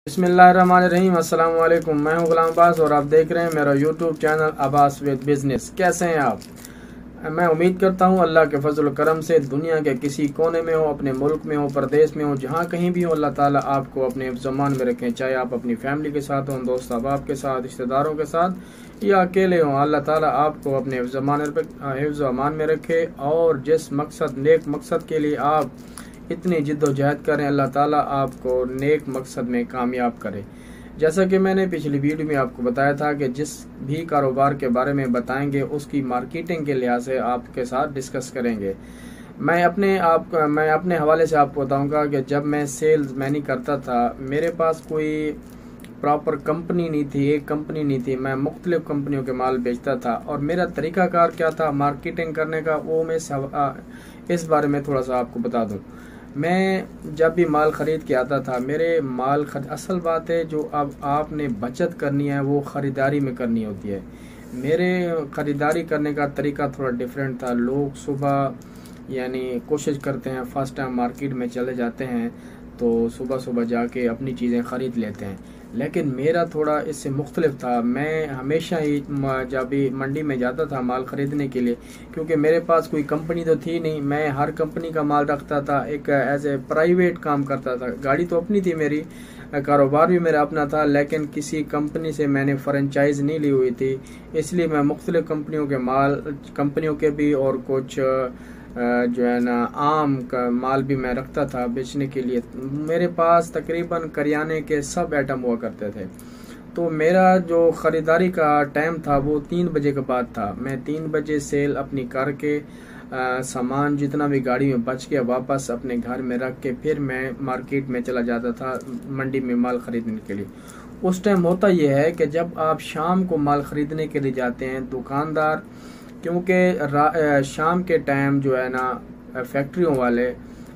बिस्मिल्लाहिर्रहमानिर्रहीम। अस्सलाम वालेकुम। मैं हूं गुलाम अब्बास और आप देख रहे हैं मेरा YouTube channel Abbas with business. कैसे हैं आप? मैं उम्मीद करता हूं अल्लाह के फजल करम से दुनिया के किसी कोने में हो, अपने मुल्क में हो, प्रदेश में हो, जहां कहीं भी हो, अल्लाह ताला आपको अपने ज़मान में रखें। चाहे आप अपनी फैमिली के साथ हों, दोस्त अहबाब के साथ, रिश्तेदारों के साथ या अकेले हों, अल्लाह ताला आपको अपने हिफ्ज़ अमान में रखे। और जिस मकसद नेक मकसद के लिए आप इतनी जिद्दोजहद करें, अल्लाह ताला आपको नेक मकसद में कामयाब करे। जैसा कि मैंने पिछली वीडियो में आपको बताया था कि जिस भी कारोबार के बारे में बताएंगे उसकी मार्केटिंग के लिहाज से आपके साथ डिस्कस करेंगे। मैं अपने हवाले से आपको बताऊंगा कि जब मैं सेल्स मैनी करता था, मेरे पास कोई प्रॉपर कंपनी नहीं थी, एक कंपनी नहीं थी। मैं मुख्तलिफ कंपनियों के माल बेचता था और मेरा तरीकाकार क्या था मार्केटिंग करने का, वो मैं इस बारे में थोड़ा सा आपको बता दूं। मैं जब भी माल ख़रीद के आता था, मेरे असल बात है जो अब आपने बचत करनी है वो ख़रीदारी में करनी होती है। मेरे ख़रीदारी करने का तरीका थोड़ा डिफरेंट था। लोग सुबह यानी कोशिश करते हैं, फर्स्ट टाइम मार्केट में चले जाते हैं तो सुबह सुबह जाके अपनी चीज़ें ख़रीद लेते हैं, लेकिन मेरा थोड़ा इससे मुख्तलिफ था। मैं हमेशा ही जब भी मंडी में जाता था माल ख़रीदने के लिए, क्योंकि मेरे पास कोई कंपनी तो थी नहीं, मैं हर कंपनी का माल रखता था, एक एज ए प्राइवेट काम करता था। गाड़ी तो अपनी थी मेरी, कारोबार भी मेरा अपना था, लेकिन किसी कंपनी से मैंने फ्रेंचाइज नहीं ली हुई थी। इसलिए मैं मुख्तलिफ कंपनियों के भी और कुछ जो है ना आम का माल भी मैं रखता था बेचने के लिए। मेरे पास तकरीबन करियाने के सब आइटम हुआ करते थे। तो मेरा जो ख़रीदारी का टाइम था वो 3 बजे के बाद था। मैं 3 बजे सेल अपनी करके सामान जितना भी गाड़ी में बच गया वापस अपने घर में रख के फिर मैं मार्केट में चला जाता था मंडी में माल ख़रीदने के लिए। उस टाइम होता यह है कि जब आप शाम को माल ख़रीदने के लिए जाते हैं, दुकानदार क्योंकि शाम के टाइम जो है ना फैक्ट्रियों वाले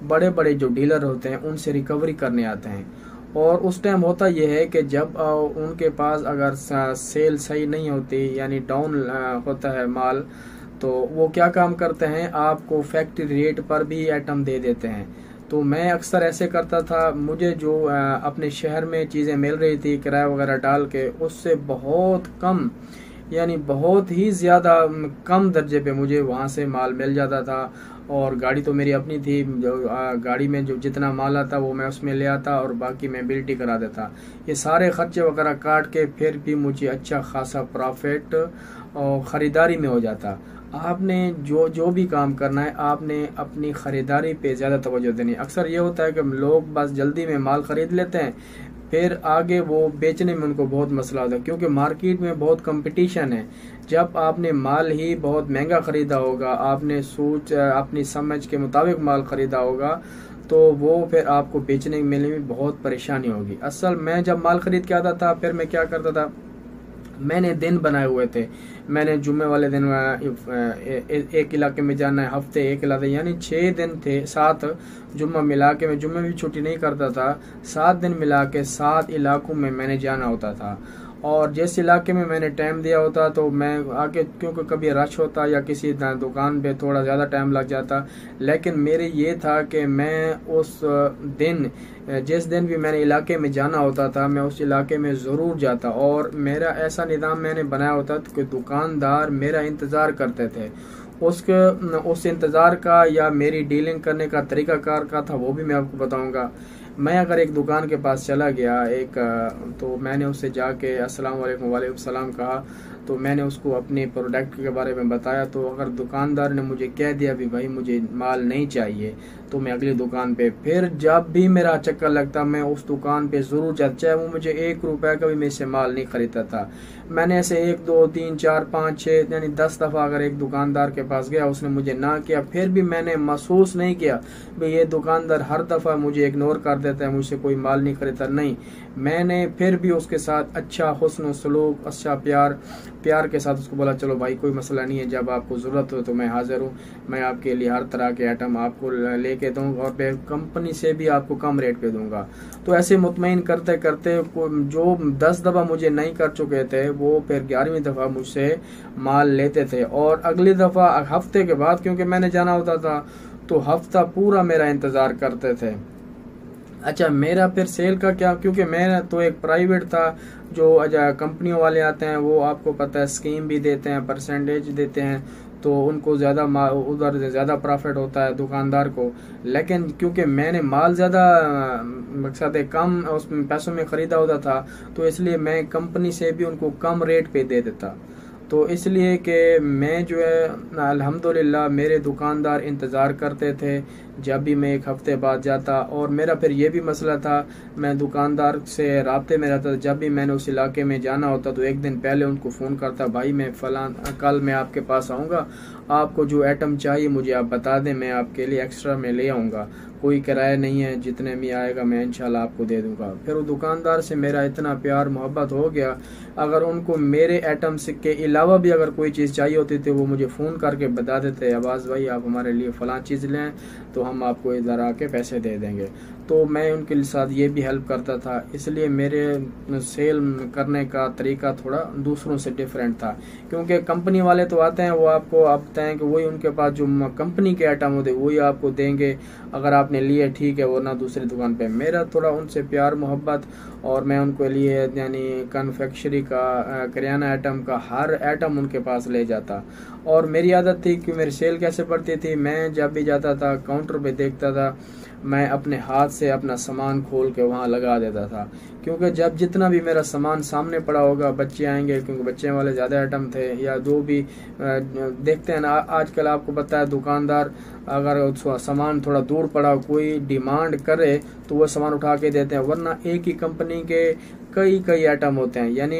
बड़े बड़े जो डीलर होते हैं उनसे रिकवरी करने आते हैं। और उस टाइम होता यह है कि जब उनके पास अगर सेल सही नहीं होती यानी डाउन होता है माल, तो वो क्या काम करते हैं, आपको फैक्ट्री रेट पर भी आइटम दे देते हैं। तो मैं अक्सर ऐसे करता था। मुझे जो अपने शहर में चीज़ें मिल रही थी किराया वगैरह डाल के, उससे बहुत कम यानी बहुत ही ज़्यादा कम दर्जे पे मुझे वहाँ से माल मिल जाता था। और गाड़ी तो मेरी अपनी थी, गाड़ी में जो जितना माल आता वो मैं उसमें ले आता और बाकी मैं बिल्टी करा देता। ये सारे खर्चे वगैरह काट के फिर भी मुझे अच्छा खासा प्रॉफिट और ख़रीदारी में हो जाता। आपने जो भी काम करना है, आपने अपनी ख़रीदारी पे ज़्यादा तवज्जो देनी है। अक्सर ये होता है कि लोग बस जल्दी में माल ख़रीद लेते हैं, फिर आगे वो बेचने में उनको बहुत मसला होता है, क्योंकि मार्केट में बहुत कंपटीशन है। जब आपने माल ही बहुत महंगा ख़रीदा होगा, आपने अपनी समझ के मुताबिक माल ख़रीदा होगा, तो वो फिर आपको बेचने में भी बहुत परेशानी होगी। असल मैं जब माल ख़रीद के आता था, फिर मैं क्या करता था, मैंने दिन बनाए हुए थे। मैंने जुम्मे वाले दिन एक इलाके में जाना है, हफ्ते एक इलाके यानी 6 दिन थे, 7 जुम्मा मिला के, मैं जुम्मे भी छुट्टी नहीं करता था, 7 दिन मिला के 7 इलाकों में मैंने जाना होता था। और जिस इलाके में मैंने टाइम दिया होता तो मैं आगे, क्योंकि कभी रश होता या किसी दुकान पे थोड़ा ज़्यादा टाइम लग जाता, लेकिन मेरे ये था कि मैं उस दिन जिस दिन भी मैंने इलाके में जाना होता था मैं उस इलाके में ज़रूर जाता। और मेरा ऐसा निज़ाम मैंने बनाया होता था कि दुकानदार मेरा इंतज़ार करते थे। उस इंतज़ार का या मेरी डीलिंग करने का तरीक़ाकार का था वो भी मैं आपको बताऊंगा। मैं अगर एक दुकान के पास चला गया तो मैंने उससे जाके अस्सलाम वालेकुम वालेकुम सलाम कहा, तो मैंने उसको अपने प्रोडक्ट के बारे में बताया। तो अगर दुकानदार ने मुझे कह दिया भी भाई मुझे माल नहीं चाहिए, तो मैं अगली दुकान पे फिर जब भी मेरा चक्कर लगता मैं उस दुकान पे ज़रूर जाता, चाहे वो मुझे 1 रुपये का भी मैं इससे माल नहीं ख़रीदता था। मैंने ऐसे 1 2 3 4 5 6 यानी 10 दफ़ा अगर एक दुकानदार के पास गया, उसने मुझे ना किया, फिर भी मैंने महसूस नहीं किया भाई ये दुकानदार हर दफ़ा मुझे इग्नोर कर देता है, मुझसे कोई माल नहीं ख़रीदता। नहीं, मैंने फिर भी उसके साथ अच्छा हुस्न सलूक, अच्छा प्यार के साथ उसको बोला चलो भाई कोई मसला नहीं है, जब आपको ज़रूरत हो तो मैं हाज़िर हूँ, मैं आपके लिए हर तरह के आइटम आपको लेके दूँगा और कंपनी से भी आपको कम रेट पे दूँगा। तो ऐसे मुतमईन करते करते जो 10 दफ़ा मुझे नहीं कर चुके थे वो फिर 11वीं दफ़ा मुझसे माल लेते थे। और अगली दफ़ा हफ्ते के बाद, क्योंकि मैंने जाना होता था, तो हफ्ता पूरा मेरा इंतज़ार करते थे। अच्छा, मेरा फिर सेल का क्या, क्योंकि मेरा तो एक प्राइवेट था, जो कंपनियों वाले आते हैं वो आपको पता है स्कीम भी देते हैं, परसेंटेज देते हैं, तो उनको ज़्यादा उधर ज़्यादा प्रॉफिट होता है दुकानदार को। लेकिन क्योंकि मैंने माल ज़्यादा मकसद है कम उसमें पैसों में ख़रीदा होता था, तो इसलिए मैं कंपनी से भी उनको कम रेट पे दे देता। तो इसलिए कि मैं जो है अल्हम्दुलिल्लाह मेरे दुकानदार इंतज़ार करते थे जब भी मैं एक हफ्ते बाद जाता। और मेरा फिर ये भी मसला था, मैं दुकानदार से राब्ते में रहता था। जब भी मैंने उस इलाके में जाना होता तो एक दिन पहले उनको फ़ोन करता, भाई मैं कल मैं आपके पास आऊँगा, आपको जो आइटम चाहिए मुझे आप बता दें, मैं आपके लिए एक्स्ट्रा में ले आऊँगा, कोई किराया नहीं है, जितने में आएगा मैं इंशाल्लाह आपको दे दूंगा। फिर वो दुकानदार से मेरा इतना प्यार मोहब्बत हो गया, अगर उनको मेरे आइटम्स के अलावा भी अगर कोई चीज़ चाहिए होती थी वो मुझे फ़ोन करके बता देते, अब्बास भाई आप हमारे लिए फ़लाँ चीज़ लें तो हम आपको इधर आके पैसे दे देंगे। तो मैं उनके साथ ये भी हेल्प करता था। इसलिए मेरे सेल करने का तरीका थोड़ा दूसरों से डिफरेंट था, क्योंकि कंपनी वाले तो आते हैं वो आपको आप बताएं कि वही उनके पास जो कंपनी के आइटम होते वही आपको देंगे, अगर आपने लिए ठीक है, वरना दूसरी दुकान पे। मेरा थोड़ा उनसे प्यार मोहब्बत, और मैं उनके लिए यानी कन्फेक्शनरी का किराना आइटम का हर आइटम उनके पास ले जाता। और मेरी आदत थी कि मेरी सेल कैसे पड़ती थी, मैं जब भी जाता था काउंटर पे देखता था, मैं अपने हाथ से अपना सामान खोल के वहाँ लगा देता था, क्योंकि जब जितना भी मेरा सामान सामने पड़ा होगा बच्चे आएंगे, क्योंकि बच्चे वाले ज़्यादा आइटम थे, या जो भी देखते हैं ना आजकल आपको पता है दुकानदार अगर सामान थोड़ा दूर पड़ा कोई डिमांड करे तो वो सामान उठा के देते हैं, वरना एक ही कंपनी के कई आइटम होते हैं, यानी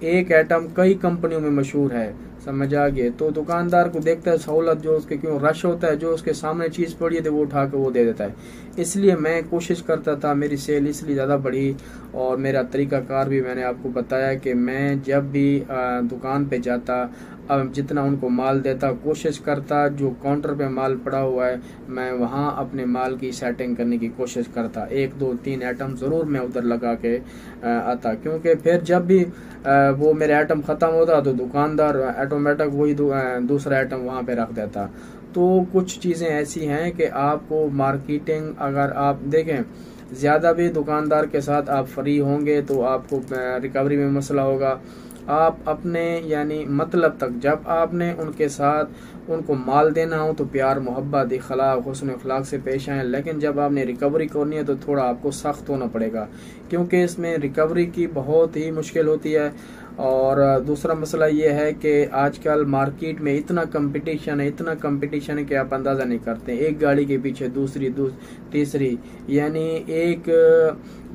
एक आइटम कई कंपनियों में मशहूर है, समझ आ गए। तो दुकानदार को देखता है सहूलत, जो उसके क्यों रश होता है, जो उसके सामने चीज़ पड़ी है तो वो उठा के वो दे देता है। इसलिए मैं कोशिश करता था, मेरी सेल इसलिए ज़्यादा बढ़ी। और मेरा तरीक़ाकार भी मैंने आपको बताया कि मैं जब भी दुकान पे जाता, अब जितना उनको माल देता, कोशिश करता जो काउंटर पे माल पड़ा हुआ है मैं वहाँ अपने माल की सेटिंग करने की कोशिश करता, 1 2 3 आइटम ज़रूर मैं उधर लगा के आता, क्योंकि फिर जब भी वो मेरे आइटम ख़त्म होता तो दुकानदार ऑटोमेटिक वही दूसरा आइटम वहाँ पे रख देता। तो कुछ चीज़ें ऐसी हैं कि आपको मार्केटिंग अगर आप देखें, ज़्यादा भी दुकानदार के साथ आप फ्री होंगे तो आपको रिकवरी में मसला होगा। आप अपने यानी मतलब तक जब आपने उनके साथ उनको माल देना हो तो प्यार मोहब्बत इखलाक हुस्न अखलाक से पेश आएँ, लेकिन जब आपने रिकवरी करनी है तो थोड़ा आपको सख्त होना पड़ेगा, क्योंकि इसमें रिकवरी की बहुत ही मुश्किल होती है। और दूसरा मसला ये है कि आजकल मार्केट में इतना कंपटीशन है कि आप अंदाज़ा नहीं करते, एक गाड़ी के पीछे दूसरी तीसरी, यानी एक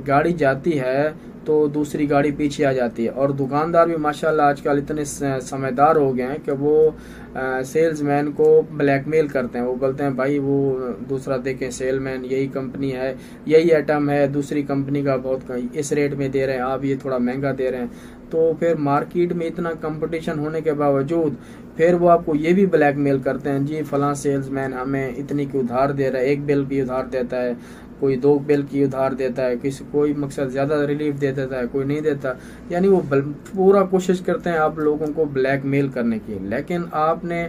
गाड़ी जाती है तो दूसरी गाड़ी पीछे आ जाती है। और दुकानदार भी माशाल्लाह आजकल इतने समझदार हो गए हैं कि वो सेल्समैन को ब्लैकमेल करते हैं, वो बोलते हैं भाई वो दूसरा देखें सेलमैन यही कंपनी है, यही आइटम है, दूसरी कंपनी का बहुत इस रेट में दे रहे हैं, आप ये थोड़ा महंगा दे रहे हैं। तो फिर मार्केट में इतना कंपटीशन होने के बावजूद फिर वो आपको ये भी ब्लैकमेल करते हैं, जी फलां सेल्समैन हमें इतनी की उधार दे रहा है, 1 बिल की उधार देता है, कोई 2 बिल की उधार देता है, कोई मकसद ज़्यादा रिलीफ दे देता है, कोई नहीं देता, यानी वो पूरा कोशिश करते हैं आप लोगों को ब्लैकमेल करने की। लेकिन आपने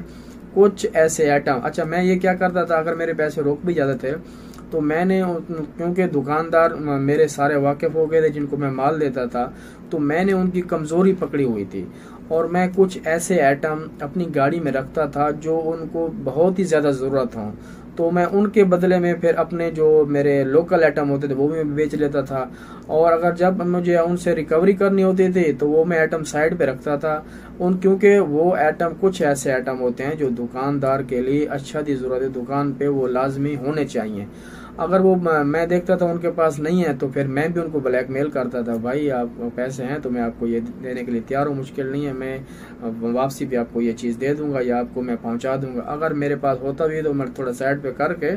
कुछ ऐसे आइटम, अच्छा मैं ये क्या करता था, अगर मेरे पैसे रोक भी जाते थे तो मैंने, क्योंकि दुकानदार मेरे सारे वाकिफ़ हो गए थे जिनको मैं माल देता था, तो मैंने उनकी कमज़ोरी पकड़ी हुई थी, और मैं कुछ ऐसे आइटम अपनी गाड़ी में रखता था जो उनको बहुत ही ज़्यादा ज़रूरत हो, तो मैं उनके बदले में फिर अपने जो मेरे लोकल आइटम होते थे वो भी मैं बेच लेता था। और अगर जब मुझे उनसे रिकवरी करनी होती थी तो वो मैं आइटम साइड पे रखता था क्योंकि वो आइटम कुछ ऐसे आइटम होते हैं जो दुकानदार के लिए अच्छा दी ज़रूरत है, दुकान पे वो लाजमी होने चाहिए। अगर वो मैं देखता था उनके पास नहीं है तो फिर मैं भी उनको ब्लैकमेल करता था, भाई आप पैसे हैं तो मैं आपको ये देने के लिए तैयार हूँ, मुश्किल नहीं है, मैं वापसी भी आपको ये चीज़ दे दूंगा या आपको मैं पहुंचा दूंगा। अगर मेरे पास होता भी तो मैं थोड़ा साइड पे करके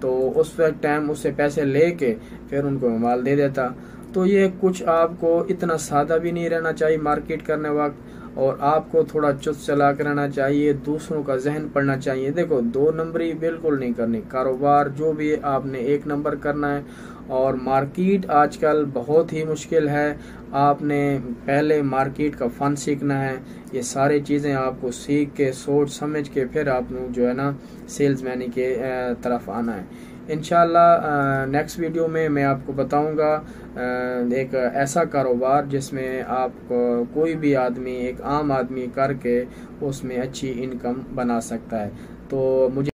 तो उस वक्त टाइम उससे पैसे लेके फिर उनको माल दे देता। तो ये कुछ आपको इतना सादा भी नहीं रहना चाहिए मार्केट करने वक्त, और आपको थोड़ा चुस्त चला कर रहना चाहिए, दूसरों का जहन पढ़ना चाहिए। देखो 2 नंबरी बिल्कुल नहीं करनी, कारोबार जो भी आपने 1 नंबर करना है। और मार्केट आजकल बहुत ही मुश्किल है, आपने पहले मार्केट का फ़न सीखना है, ये सारी चीज़ें आपको सीख के सोच समझ के फिर आप जो है ना सेल्समैनी के तरफ आना है। इंशाल्लाह नेक्स्ट वीडियो में मैं आपको बताऊंगा एक ऐसा कारोबार जिसमें आप कोई भी आदमी, एक आम आदमी करके उसमें अच्छी इनकम बना सकता है। तो मुझे